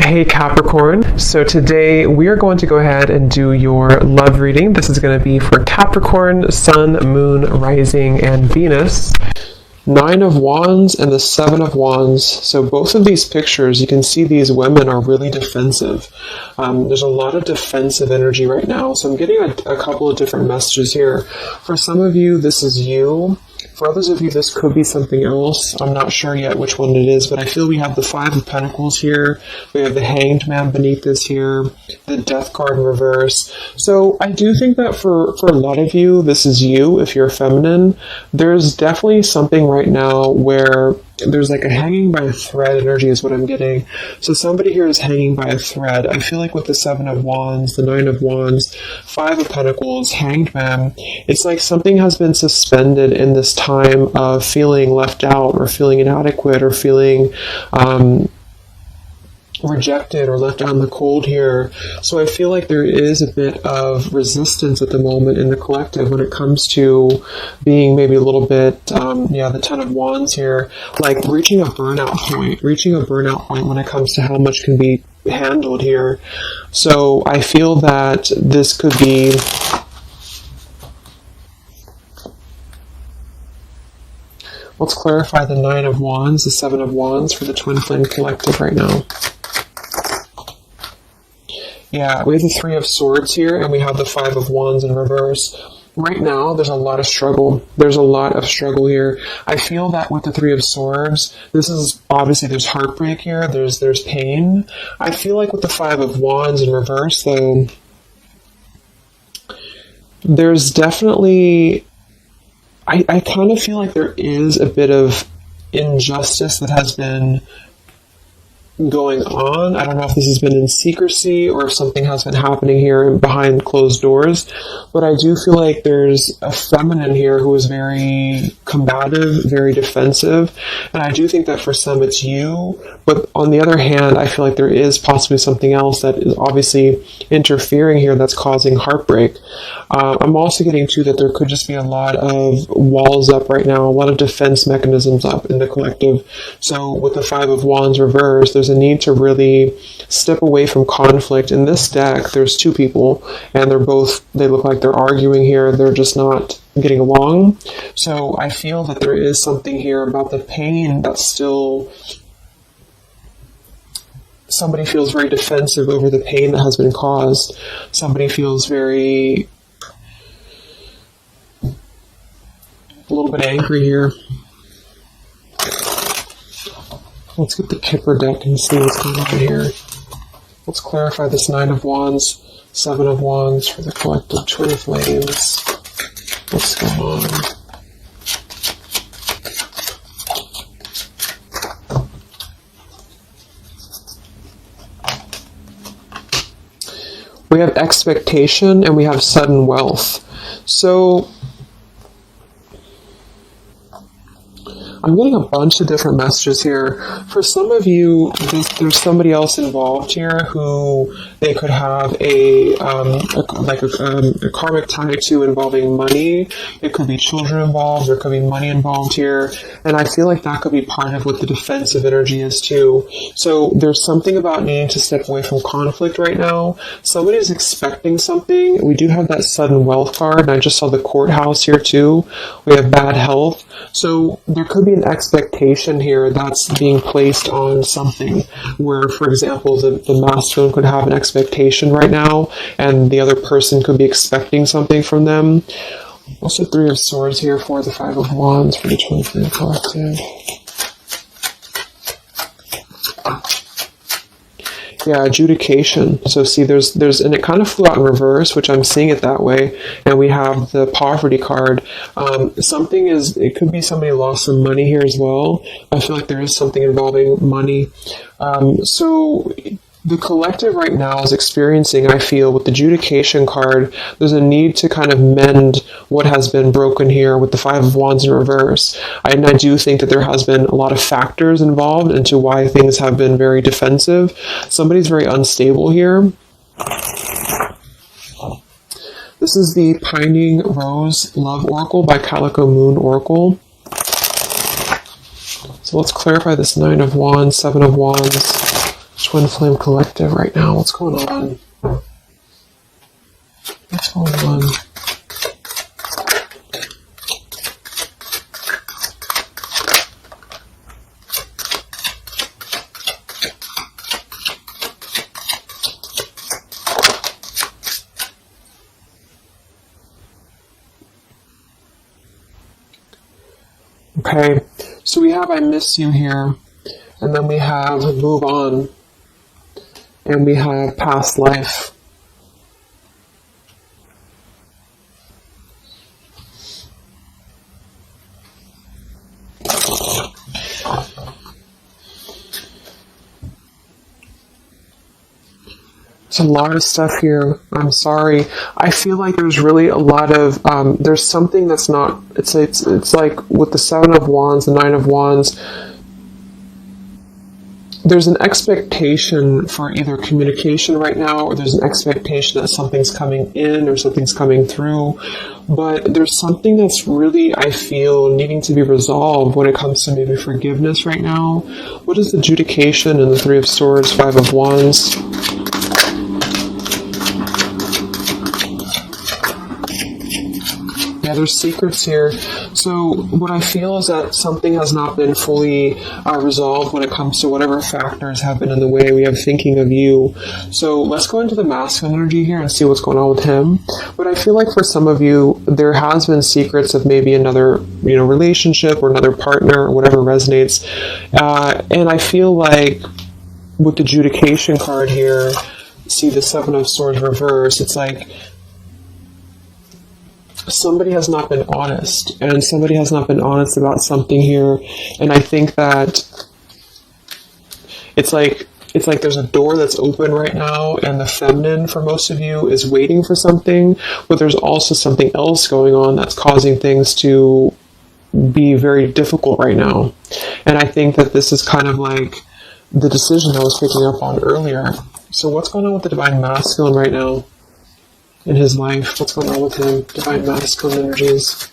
Hey Capricorn, so today we are going to go ahead and do your love reading. This is going to be for Capricorn, Sun, Moon, Rising, and Venus. 9 of Wands and the 7 of Wands. So both of these pictures, you can see these women are really defensive. There's a lot of defensive energy right now. So I'm getting a couple of different messages here. For some of you, this is you. For others of you, this could be something else. I'm not sure yet which one it is, but I feel we have the 5 of Pentacles here. We have the Hanged Man beneath this here, the Death card in reverse. So I do think that for a lot of you, this is you, if you're feminine. There's definitely something right now where there's like a hanging by a thread energy is what I'm getting. So somebody here is hanging by a thread. I feel like with the 7 of Wands, the 9 of Wands, 5 of Pentacles, Hanged Man, it's like something has been suspended in this time of feeling left out or feeling inadequate or feeling rejected or left out in the cold here. So I feel like there is a bit of resistance at the moment in the collective when it comes to being maybe a little bit, the 10 of Wands here, like reaching a burnout point when it comes to how much can be handled here. So I feel that this could be let's clarify the 9 of Wands, the 7 of Wands for the Twin Flame Collective right now. Yeah, we have the 3 of Swords here, and we have the 5 of Wands in reverse. Right now, there's a lot of struggle. There's a lot of struggle here. I feel that with the 3 of Swords, this is, obviously there's heartbreak here, there's pain. I feel like with the 5 of Wands in reverse, though, there's definitely, I kind of feel like there is a bit of injustice that has been going on. I don't know if this has been in secrecy or if something has been happening here behind closed doors, but I do feel like there's a feminine here who is very combative, very defensive, and I do think that for some it's you, but on the other hand, I feel like there is possibly something else that is obviously interfering here that's causing heartbreak. I'm also getting too that there could just be a lot of walls up right now, a lot of defense mechanisms up in the collective. So with the 5 of Wands reversed, there's a need to really step away from conflict. In this deck, there's 2 people, and they look like they're arguing here. They're just not getting along. So I feel that there is something here about the pain that's still... Somebody feels very defensive over the pain that has been caused. Somebody feels very... a little bit angry here. Let's get the Kipper deck and see what's going on here. Let's clarify this 9 of Wands, 7 of Wands for the collective Twin Flames. What's going on? We have expectation and we have sudden wealth. So I'm getting a bunch of different messages here. For some of you, there's somebody else involved here who they could have a karmic tie to involving money. It could be children involved. There could be money involved here. And I feel like that could be part of what the defensive energy is too. So there's something about needing to step away from conflict right now. Somebody's expecting something. We do have that sudden wealth card, and I just saw the courthouse here too. We have bad health. So there could be an expectation here that's being placed on something where, for example, the masculine could have an expectation right now and the other person could be expecting something from them. Also 3 of Swords here for the 5 of Wands for the Twin Flame Collective. Yeah, adjudication. So see, there's, and it kind of flew out in reverse, which I'm seeing it that way. And we have the poverty card. It could be somebody lost some money here as well. I feel like there is something involving money. So the collective right now is experiencing, I feel, with the adjudication card, there's a need to kind of mend what has been broken here with the 5 of Wands in reverse. And I do think that there has been a lot of factors involved into why things have been very defensive. Somebody's very unstable here. This is the Pining Rose Love Oracle by Calico Moon Oracle. So let's clarify this 9 of Wands, 7 of Wands. Twin Flame Collective right now. What's going on? What's going on? Okay, so we have I miss you here, and then we have move on, and we have past life. It's a lot of stuff here. I'm sorry. I feel like there's really a lot of, there's something that's not, it's like with the Seven of Wands, the Nine of Wands, there's an expectation for either communication right now, or there's an expectation that something's coming in or something's coming through. But there's something that's really, I feel, needing to be resolved when it comes to maybe forgiveness right now. What is adjudication in the Three of Swords, Five of Wands? Yeah, there's secrets here. So what I feel is that something has not been fully resolved when it comes to whatever factors have been in the way we have thinking of you. So let's go into the masculine energy here and see what's going on with him. But I feel like for some of you, there has been secrets of maybe another, relationship or another partner or whatever resonates. And I feel like with the adjudication card here, see the Seven of Swords reverse, it's like somebody has not been honest, and somebody has not been honest about something here. And I think that it's like there's a door that's open right now, and the feminine for most of you is waiting for something, but there's also something else going on that's causing things to be very difficult right now. And I think that this is kind of like the decision I was picking up on earlier. So what's going on with the Divine Masculine right now in his life? What's going on with him? Divine Masculine energies.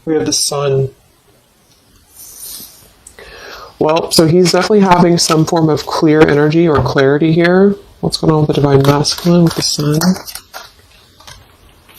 We have the Sun. Well, so he's definitely having some form of clear energy or clarity here. What's going on with the Divine Masculine with the Sun?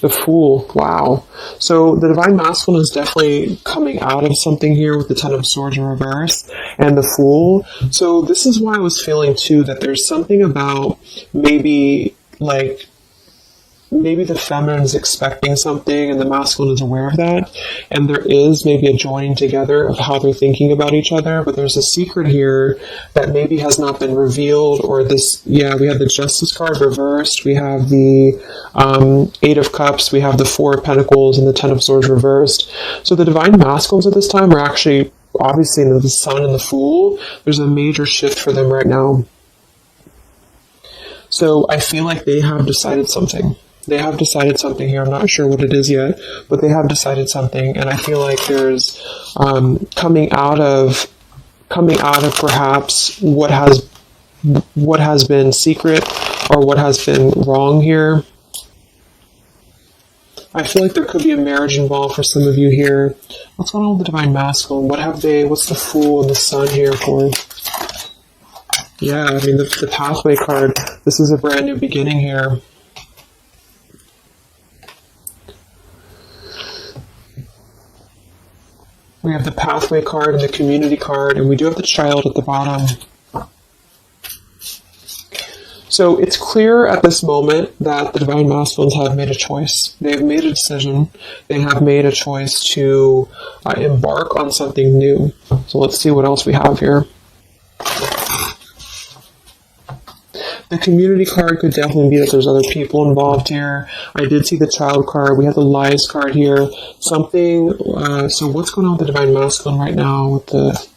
The Fool. Wow. So the Divine Masculine is definitely coming out of something here with the Ten of Swords in reverse and the Fool. So this is why I was feeling too that there's something about maybe the feminine is expecting something and the masculine is aware of that, and there is maybe a joining together of how they're thinking about each other, but there's a secret here that maybe has not been revealed. Or this, we have the Justice card reversed, we have the Eight of Cups, we have the Four of Pentacles, and the Ten of Swords reversed. So the Divine Masculines at this time are actually, obviously, the Sun and the Fool. There's a major shift for them right now. So I feel like they have decided something. They have decided something here. I'm not sure what it is yet, but they have decided something. And I feel like there's coming out of perhaps what has been secret or what has been wrong here. I feel like there could be a marriage involved for some of you here. What's going on with the Divine Masculine? What's the Fool and the Sun here for? Yeah, I mean, the Pathway card, this is a brand new beginning here. We have the Pathway card and the Community card, and we do have the Child at the bottom. So it's clear at this moment that the Divine Masculines have made a choice. They have made a decision. They have made a choice to embark on something new. So let's see what else we have here. The Community card could definitely be that there's other people involved here. I did see the Child card. We have the Lies card here. Something, so what's going on with the Divine Masculine right now with the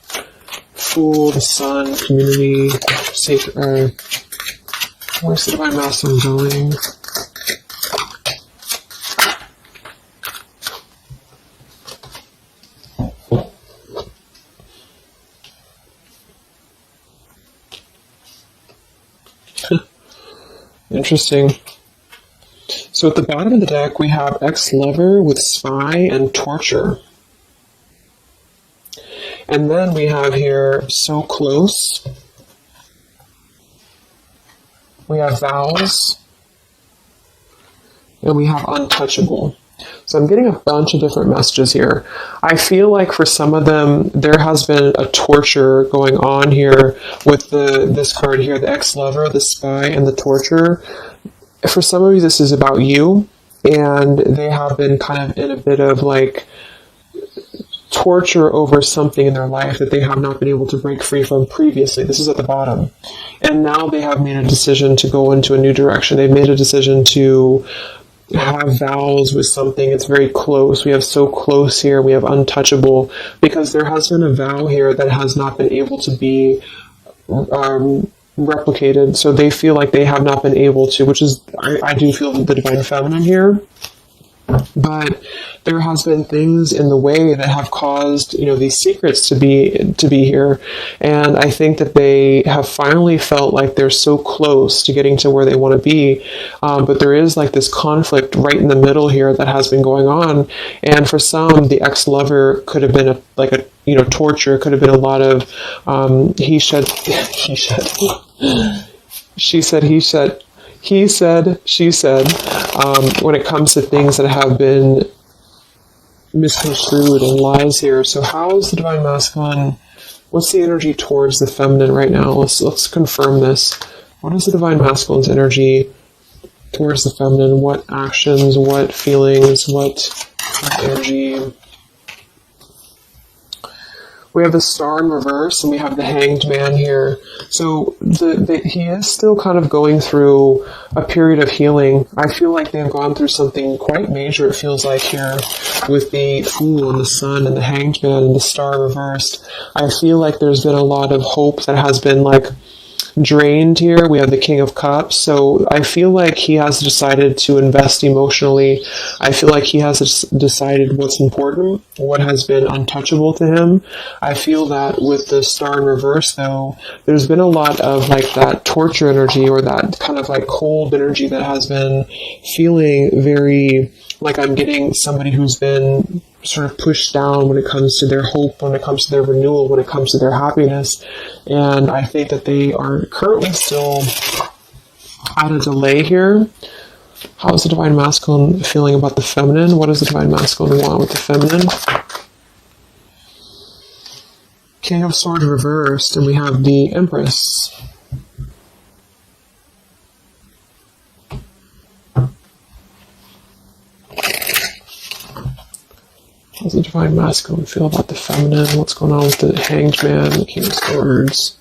Fool, the Sun, Community, where's the Divine Masculine going? Interesting. So at the bottom of the deck, we have ex-lover with spy and torture. And then we have here so close we have vows, and we have untouchable. So I'm getting a bunch of different messages here. I feel like for some of them, there has been a torture going on here with this card here, the ex-lover, the spy, and the torture. For some of you, this is about you, and they have been kind of in a bit of like torture over something in their life that they have not been able to break free from previously. This is at the bottom. And now they have made a decision to go into a new direction. They've made a decision to have vows with something. It's very close. We have so close here. We have untouchable, because there has been a vow here that has not been able to be replicated. So they feel like they have not been able to, which is, I do feel the divine feminine here. But there has been things in the way that have caused, these secrets to be here. And I think that they have finally felt like they're so close to getting to where they want to be. But there is like this conflict right in the middle here that has been going on. And for some, the ex-lover could have been torture, could have been a lot of he said, she said, he said, he said, she said, when it comes to things that have been misconstrued and lies here. So how is the divine masculine? What's the energy towards the feminine right now? Let's confirm this. What is the divine masculine's energy towards the feminine? What actions, what feelings, what energy? We have the Star in reverse, and we have the Hanged Man here. So he is still kind of going through a period of healing. I feel like they've gone through something quite major, it feels like, here with the Fool and the Sun and the Hanged Man and the Star reversed. I feel like there's been a lot of hope that has been like drained here. We have the King of Cups. So I feel like he has decided to invest emotionally. I feel like he has decided what's important, what has been untouchable to him. I feel that with the Star in reverse, though, there's been a lot of like that torture energy, or that kind of like cold energy that has been feeling very like I'm getting somebody who's been sort of pushed down when it comes to their hope, when it comes to their renewal, when it comes to their happiness. And I think that they are currently still at a delay here. How is the divine masculine feeling about the feminine? What does the divine masculine want with the feminine? King of Swords reversed, and we have the Empress. How does the divine masculine feel about the feminine? What's going on with the Hanged Man, the King of Swords?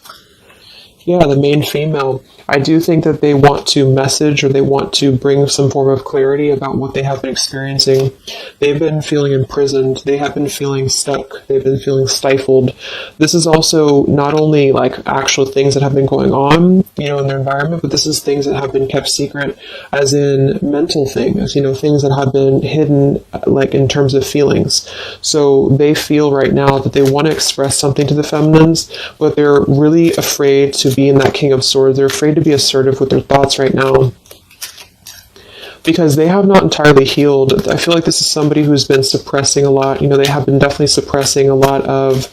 Yeah, the main female. I do think that they want to message, or they want to bring some form of clarity about what they have been experiencing. They've been feeling imprisoned. They have been feeling stuck. They've been feeling stifled. This is also not only like actual things that have been going on, in their environment, but this is things that have been kept secret, as in mental things, things that have been hidden, like in terms of feelings. So they feel right now that they want to express something to the feminines, but they're really afraid to be in that King of Swords. They're afraid to be assertive with their thoughts right now, because they have not entirely healed. I feel like this is somebody who's been suppressing a lot. They have been definitely suppressing a lot of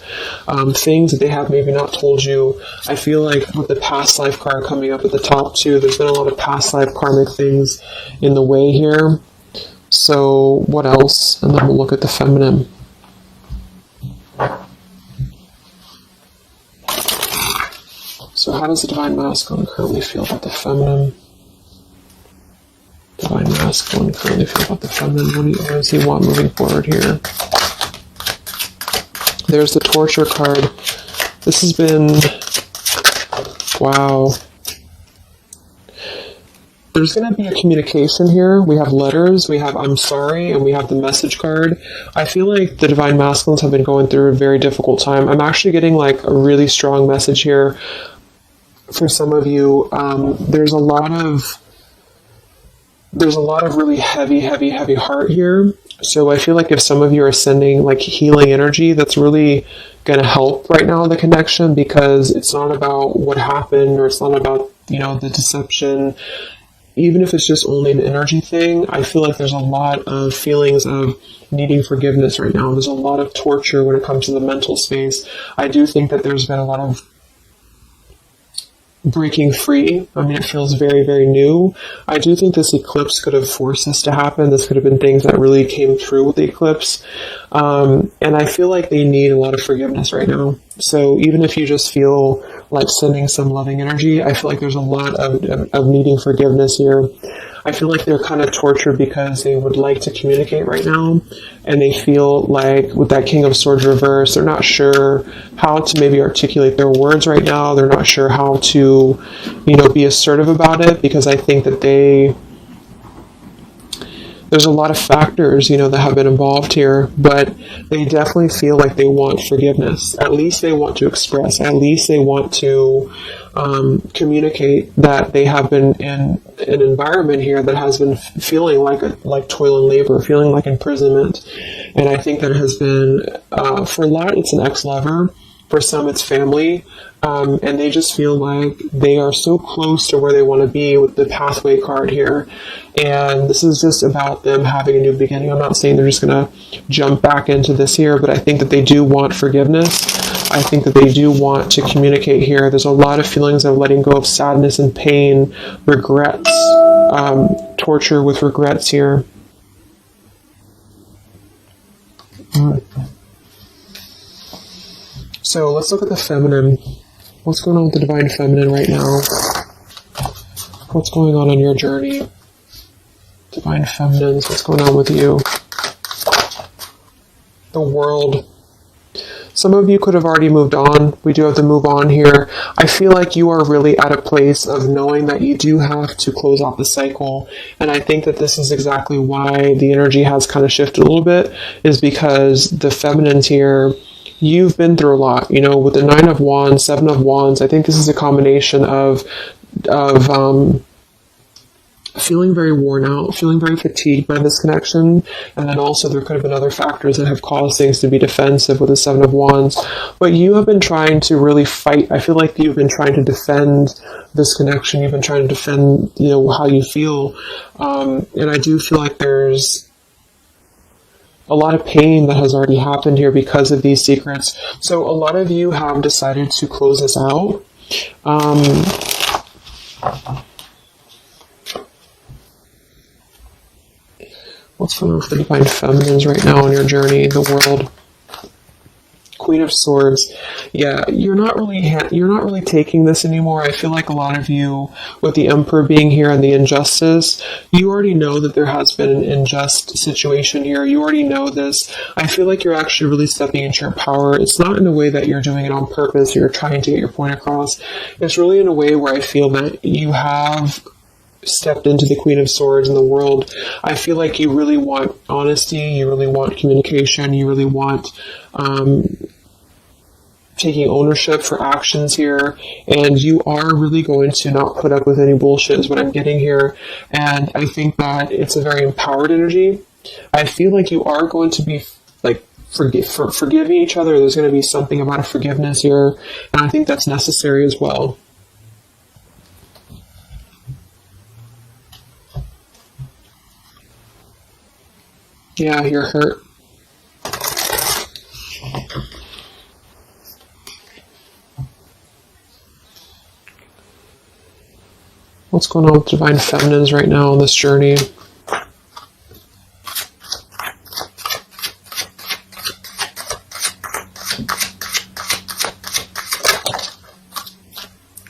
things that they have maybe not told you. I feel like with the past life card coming up at the top too, there's been a lot of past life karmic things in the way here. So what else? And then we'll look at the feminine. So how does the divine masculine currently feel about the feminine? Divine masculine currently feel about the feminine. What does he want moving forward here? There's the torture card. This has been... Wow. There's going to be a communication here. We have letters, we have I'm sorry, and we have the message card. I feel like the divine masculines have been going through a very difficult time. I'm actually getting like a really strong message here. For some of you, there's a lot of really heavy heart here. So I feel like if some of you are sending like healing energy, that's really going to help right now, the connection, because it's not about what happened, or it's not about, the deception. Even if it's just only an energy thing, I feel like there's a lot of feelings of needing forgiveness right now. There's a lot of torture when it comes to the mental space. I do think that there's been a lot of breaking free. I mean, it feels very, very new. I do think this eclipse could have forced this to happen. This could have been things that really came through with the eclipse. And I feel like they need a lot of forgiveness right now. So even if you just feel like sending some loving energy, I feel like there's a lot of needing forgiveness here. I feel like they're kind of tortured because they would like to communicate right now, and they feel like with that King of Swords reverse, they're not sure how to maybe articulate their words right now. They're not sure how to, be assertive about it, because I think that there's a lot of factors, that have been involved here, but they definitely feel like they want forgiveness. At least they want to express. At least they want to communicate that they have been in an environment here that has been feeling like toil and labor, feeling like imprisonment. And I think that it has been, for a lot, it's an ex-lover. For some, it's family. And they just feel like they are so close to where they want to be with the pathway card here. And this is just about them having a new beginning. I'm not saying they're just going to jump back into this here, but I think that they do want forgiveness. I think that they do want to communicate here. There's a lot of feelings of letting go of sadness and pain, regrets, torture with regrets here. So let's look at the feminine. What's going on with the divine feminine right now? What's going on your journey? Divine feminines, what's going on with you? The world. Some of you could have already moved on. We do have to move on here. I feel like you are really at a place of knowing that you do have to close out the cycle. And I think that this is exactly why the energy has kind of shifted a little bit, is because the feminines here, you've been through a lot, with the 9 of Wands, 7 of Wands. I think this is a combination of feeling very worn out, feeling very fatigued by this connection. And then also there could have been other factors that have caused things to be defensive with the 7 of Wands. But you have been trying to really fight. I feel like you've been trying to defend this connection. You've been trying to defend, how you feel. And I do feel like there's a lot of pain that has already happened here because of these secrets. So a lot of you have decided to close this out. What's going on with the divine feminines right now on your journey, the world? Queen of Swords. Yeah, you're not really taking this anymore. I feel like a lot of you, with the Emperor being here and the injustice, you already know that there has been an unjust situation here. You already know this. I feel like you're actually really stepping into your power. It's not in a way that you're doing it on purpose, you're trying to get your point across. It's really in a way where I feel that you have stepped into the Queen of Swords in the world. I feel like you really want honesty, you really want communication, you really want taking ownership for actions here, and you are really going to not put up with any bullshit is what I'm getting here. And I think that it's a very empowered energy. I feel like you are going to be like forgiving each other. There's going to be something about a forgiveness here, and I think that's necessary as well. Yeah, you're hurt. What's going on with divine feminines right now on this journey?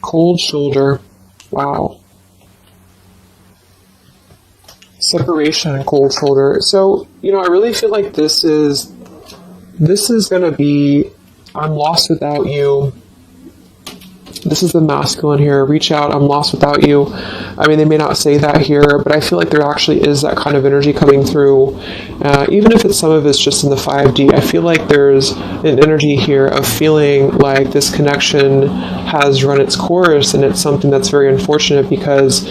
Cold shoulder. Wow. Separation and cold shoulder. So, I really feel like this is going to be, I'm lost without you. This is the masculine here. Reach out, I'm lost without you. I mean, they may not say that here, but I feel like there actually is that kind of energy coming through. Even if some of it's just in the 5D, I feel like there's an energy here of feeling like this connection has run its course, and it's something that's very unfortunate because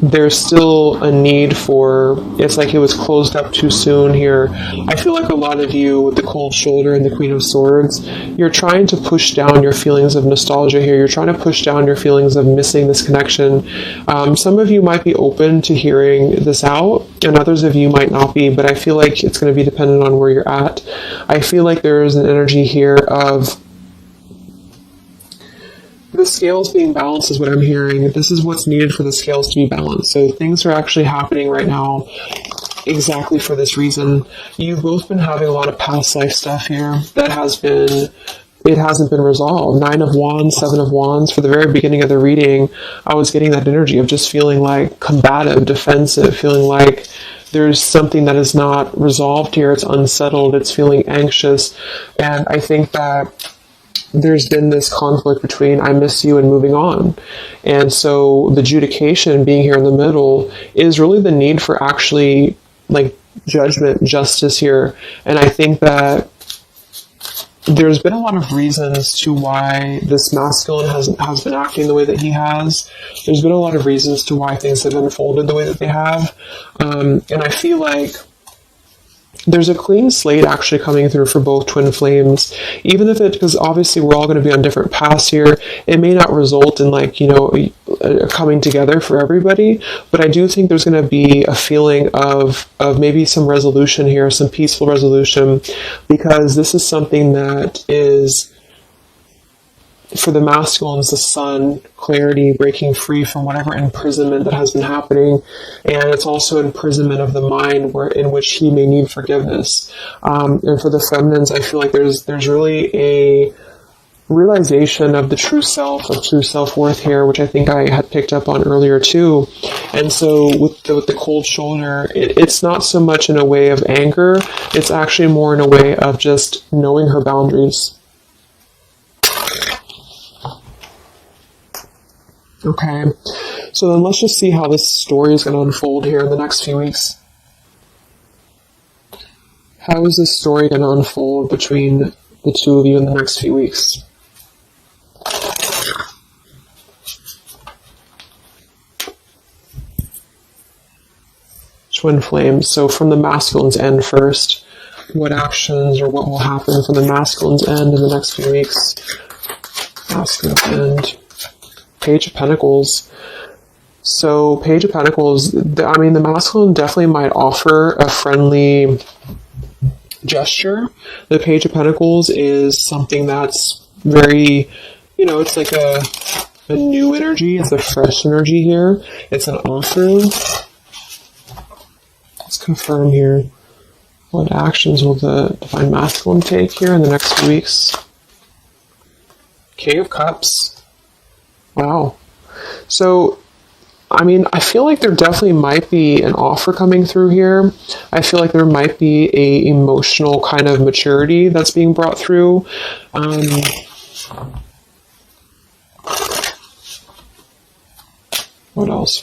there's still a need for, it's like it was closed up too soon here. I feel like a lot of you with the cold shoulder and the Queen of Swords, you're trying to push down your feelings of nostalgia here. You're trying to push down your feelings of missing this connection. Some of you might be open to hearing this out, and others of you might not be, but I feel like it's going to be dependent on where you're at. I feel like there is an energy here of the scales being balanced is what I'm hearing. This is what's needed for the scales to be balanced. So things are actually happening right now exactly for this reason. You've both been having a lot of past life stuff here that it hasn't been resolved. 9 of Wands, 7 of Wands. For the very beginning of the reading, I was getting that energy of just feeling like combative, defensive, feeling like there's something that is not resolved here. It's unsettled. It's feeling anxious. And I think that there's been this conflict between I miss you and moving on. And so the adjudication being here in the middle is really the need for actually like judgment, justice here. And I think that there's been a lot of reasons to why this masculine has been acting the way that he has. There's been a lot of reasons to why things have unfolded the way that they have. And I feel like there's a clean slate actually coming through for both twin flames, even if because obviously we're all going to be on different paths here. It may not result in like, a coming together for everybody, but I do think there's going to be a feeling of maybe some resolution here, some peaceful resolution, because this is something that is, for the masculines, the sun, clarity, breaking free from whatever imprisonment that has been happening. And it's also imprisonment of the mind in which he may need forgiveness. And for the feminines, I feel like there's really a realization of the true self, of true self-worth here, which I think I had picked up on earlier too. And so with the cold shoulder, it's not so much in a way of anger. It's actually more in a way of just knowing her boundaries. Okay, so then let's just see how this story is going to unfold here in the next few weeks. How is this story going to unfold between the two of you in the next few weeks? Twin flames. So from the masculine's end first, what actions or what will happen from the masculine's end in the next few weeks? Masculine end. Page of Pentacles. So Page of Pentacles, the masculine definitely might offer a friendly gesture. The Page of Pentacles is something that's very, it's like a new energy. It's a fresh energy here. It's an offering. Let's confirm here. What actions will the Divine Masculine take here in the next few weeks? King of Cups. Wow. So, I feel like there definitely might be an offer coming through here. I feel like there might be a emotional kind of maturity that's being brought through. What else?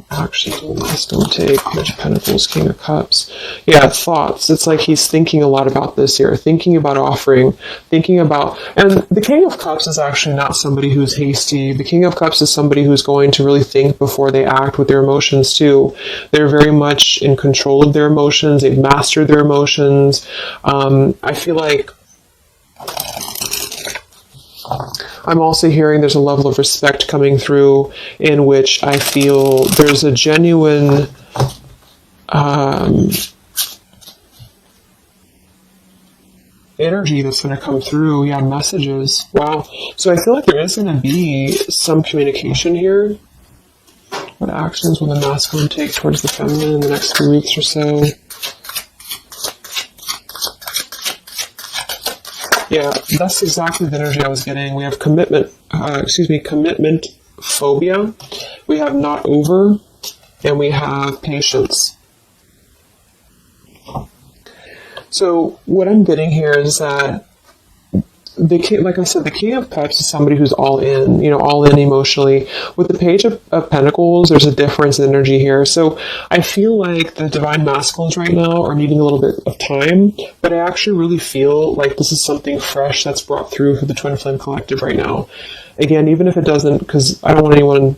Actually, the last don't take. Page of Pentacles, King of Cups. Yeah, thoughts. It's like he's thinking a lot about this here, thinking about offering, and the King of Cups is actually not somebody who's hasty. The King of Cups is somebody who's going to really think before they act with their emotions too. They're very much in control of their emotions. They've mastered their emotions. I feel like I'm also hearing there's a level of respect coming through in which I feel there's a genuine energy that's going to come through. Yeah, messages. Wow. So I feel like there is going to be some communication here. What actions will the masculine take towards the feminine in the next few weeks or so? Yeah, that's exactly the energy I was getting. We have commitment phobia. We have not over, and we have patience. So what I'm getting here is that like I said, the King of Cups is somebody who's all in emotionally. With the Page of Pentacles, there's a difference in energy here. So I feel like the Divine Masculines right now are needing a little bit of time, but I actually really feel like this is something fresh that's brought through for the Twin Flame Collective right now. Again, even if it doesn't, because I don't want anyone,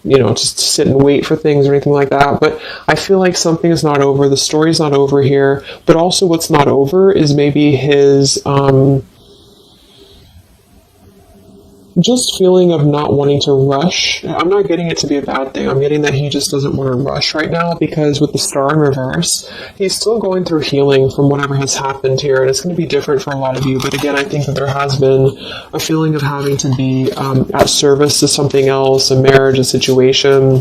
just to sit and wait for things or anything like that, but I feel like something is not over. The story's not over here, but also what's not over is maybe his, just feeling of not wanting to rush. I'm not getting it to be a bad thing. I'm getting that he just doesn't want to rush right now, because with the star in reverse, he's still going through healing from whatever has happened here, and it's going to be different for a lot of you. But again, I think that there has been a feeling of having to be at service to something else, a marriage, a situation.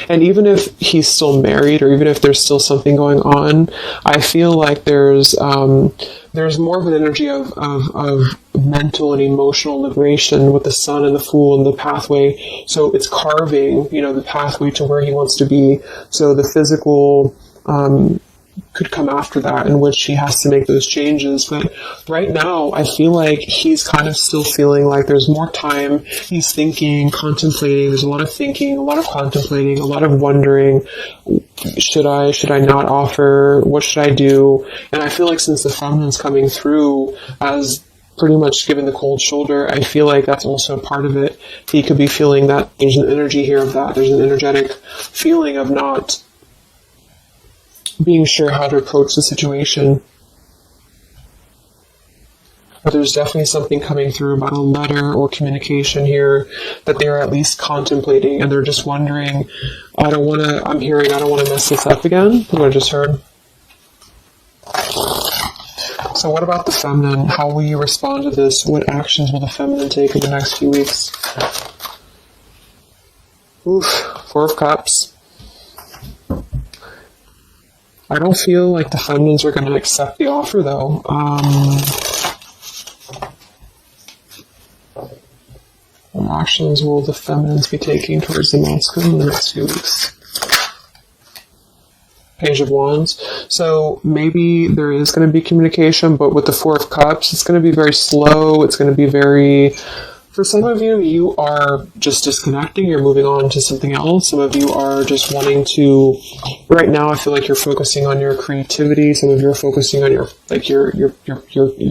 And even if he's still married, or even if there's still something going on, I feel like there's more of an energy of mental and emotional liberation with the Sun and the Fool and the pathway. So it's carving, the pathway to where he wants to be. So the physical could come after that, in which he has to make those changes. But right now, I feel like he's kind of still feeling like there's more time. He's thinking, contemplating. There's a lot of thinking, a lot of contemplating, a lot of wondering. Should I not offer? What should I do? And I feel like since the feminine's coming through as pretty much given the cold shoulder, I feel like that's also a part of it. He could be feeling that there's an energy here of that. There's an energetic feeling of not being sure how to approach the situation. But there's definitely something coming through about a letter or communication here that they're at least contemplating, and they're just wondering, I don't want to mess this up again, what I just heard. So what about the feminine? How will you respond to this? What actions will the feminine take in the next few weeks? Oof, Four of Cups. I don't feel like the feminines are going to accept the offer, though. What actions will the feminines be taking towards the masculine in the next few weeks? Page of Wands. So maybe there is going to be communication, but with the Four of Cups, it's going to be very slow. It's going to be very... For some of you, you are just disconnecting. You're moving on to something else. Some of you are just wanting to... Right now, I feel like you're focusing on your creativity. Some of you are focusing on your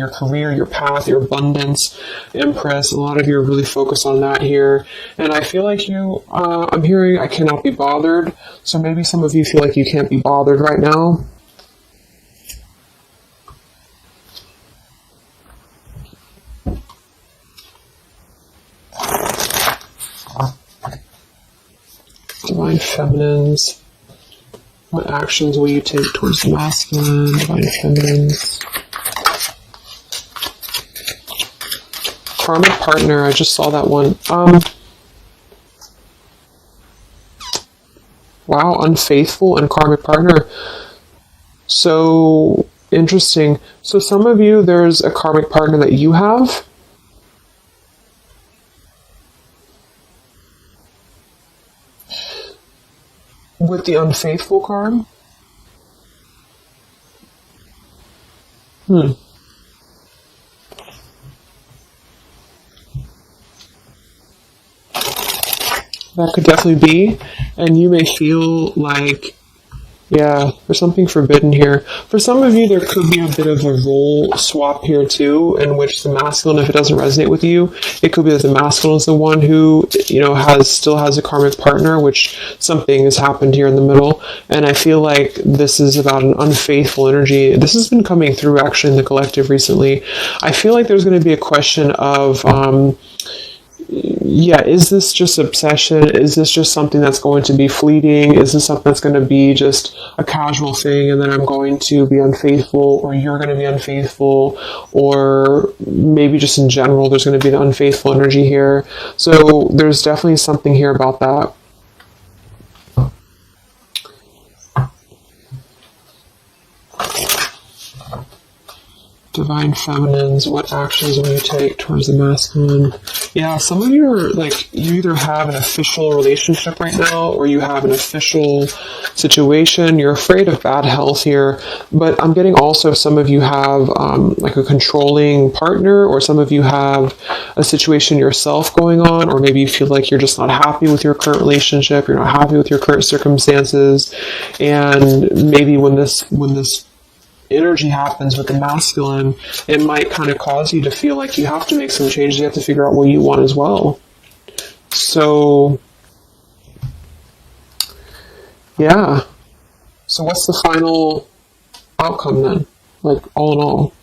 career, your path, your abundance, Empress. A lot of you are really focused on that here. And I feel like you... I'm hearing I cannot be bothered. So maybe some of you feel like you can't be bothered right now. Divine Feminines. What actions will you take towards the masculine? Divine Feminines. Karmic partner. I just saw that one. Wow, unfaithful and karmic partner. So interesting. So some of you, there's a karmic partner that you have. With the unfaithful card? That could definitely be. And you may feel like, yeah, there's something forbidden here. For some of you, there could be a bit of a role swap here too, in which the masculine, if it doesn't resonate with you, it could be that the masculine is the one who, still has a karmic partner, which something has happened here in the middle. And I feel like this is about an unfaithful energy. This has been coming through actually in the collective recently. I feel like there's going to be a question of, is this just obsession? Is this just something that's going to be fleeting? Is this something that's going to be just a casual thing, and then I'm going to be unfaithful, or you're going to be unfaithful, or maybe just in general there's going to be an unfaithful energy here. So there's definitely something here about that. Divine Feminines, what actions will you take towards the masculine? Yeah, some of you are you either have an official relationship right now, or you have an official situation. You're afraid of bad health here, but I'm getting also some of you have a controlling partner, or some of you have a situation yourself going on, or maybe you feel like you're just not happy with your current relationship, you're not happy with your current circumstances, and maybe when this energy happens with the masculine, it might kind of cause you to feel like you have to make some changes. You have to figure out what you want as well. So, yeah. So what's the final outcome then? All in all,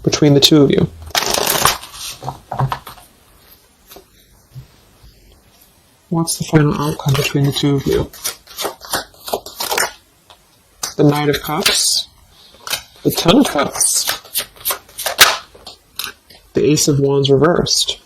between the two of you? What's the final outcome between the two of you? The Knight of Cups, the Ten of Cups, the Ace of Wands reversed.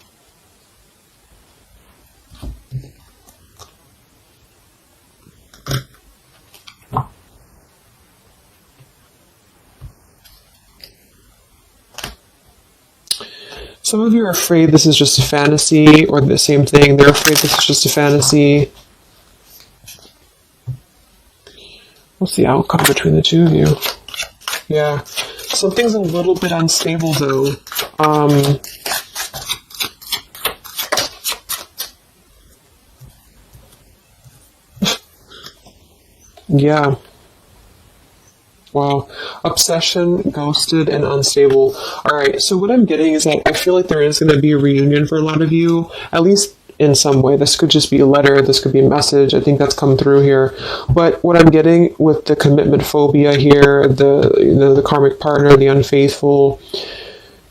Some of you are afraid this is just a fantasy, or the same thing, they're afraid this is just a fantasy. What's the outcome between the two of you? Yeah, something's a little bit unstable though. Yeah. Wow. Obsession, ghosted, and unstable. Alright, so what I'm getting is that I feel like there is going to be a reunion for a lot of you, at least in some way. This could just be a letter, this could be a message. I think that's come through here. But what I'm getting with the commitment phobia here, the karmic partner, the unfaithful,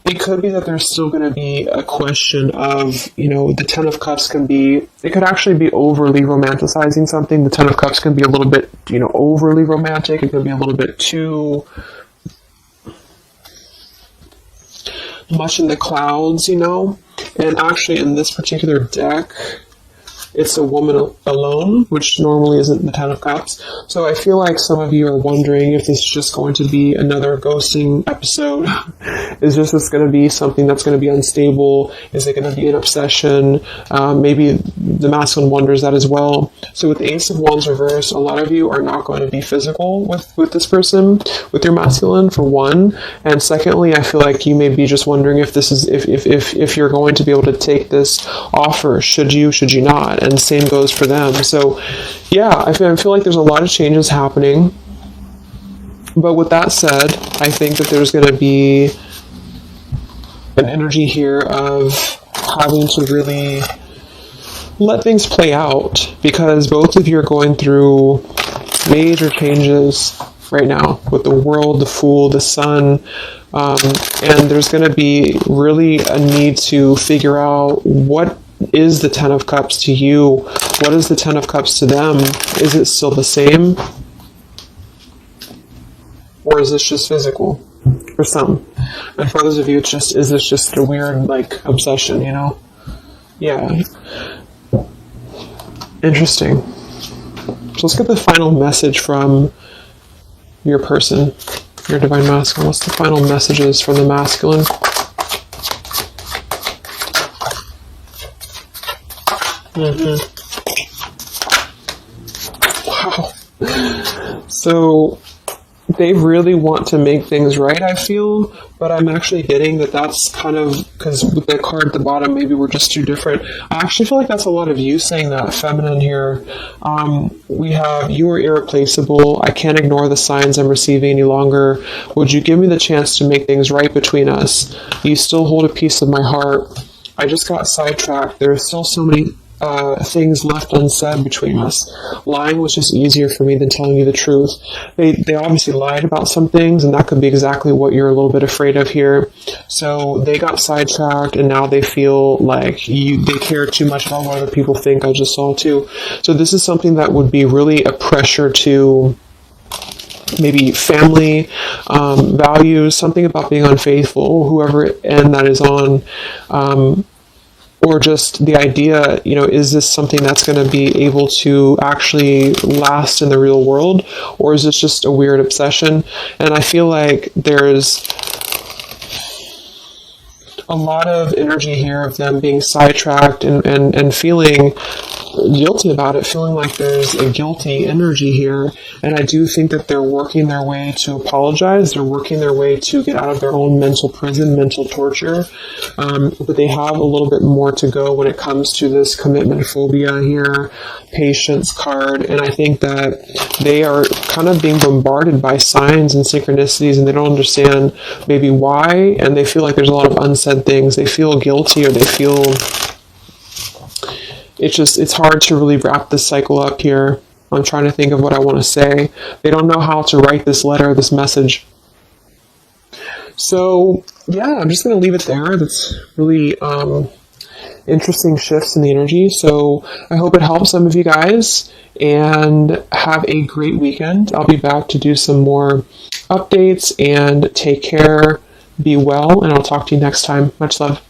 it could be that there's still going to be a question of, the Ten of Cups it could actually be overly romanticizing something. The Ten of Cups can be a little bit, overly romantic. It can be a little bit too much in the clouds, And actually in this particular deck, it's a woman alone, which normally isn't the Ten of Cups. So I feel like some of you are wondering if this is just going to be another ghosting episode. Is this going to be something that's going to be unstable? Is it going to be an obsession? Maybe the masculine wonders that as well. So with the Ace of Wands reverse, a lot of you are not going to be physical with this person, with your masculine, for one. And secondly, I feel like you may be just wondering if this is if you're going to be able to take this offer. Should you not? And same goes for them. So yeah, I feel like there's a lot of changes happening. But with that said, I think that there's going to be an energy here of having to really let things play out, because both of you are going through major changes right now with the World, the Fool, the Sun, and there's going to be really a need to figure out what is the Ten of Cups to you? What is the Ten of Cups to them? Is it still the same? Or is this just physical? For some. And for others of you, is this just a weird, obsession, Yeah. Interesting. So let's get the final message from your person, your Divine Masculine. What's the final messages from the masculine? Wow. So they really want to make things right, I feel, but I'm actually getting that that's kind of, because with the card at the bottom, maybe we're just too different. I actually feel like that's a lot of you saying that, feminine here. We have, you are irreplaceable. I can't ignore the signs I'm receiving any longer. Would you give me the chance to make things right between us? You still hold a piece of my heart. I just got sidetracked. There are still so many things left unsaid between us. Lying was just easier for me than telling you the truth. They obviously lied about some things, and that could be exactly what you're a little bit afraid of here. So they got sidetracked, and now they feel like they care too much about what other people think. I just saw too. So this is something that would be really a pressure to maybe family, values, something about being unfaithful, whoever end that is on, or just the idea, is this something that's going to be able to actually last in the real world, or is this just a weird obsession? And I feel like there's a lot of energy here of them being sidetracked and feeling guilty about it, feeling like there's a guilty energy here. And I do think that they're working their way to apologize. They're working their way to get out of their own mental prison, mental torture. But they have a little bit more to go when it comes to this commitment phobia here, patience card. And I think that they are kind of being bombarded by signs and synchronicities, and they don't understand maybe why. And they feel like there's a lot of unsaid things. They feel guilty, or they feel... It's hard to really wrap this cycle up here. I'm trying to think of what I want to say. They don't know how to write this letter, this message. So, yeah, I'm just going to leave it there. That's really interesting shifts in the energy. So I hope it helps some of you guys, and have a great weekend. I'll be back to do some more updates, and take care, be well, and I'll talk to you next time. Much love.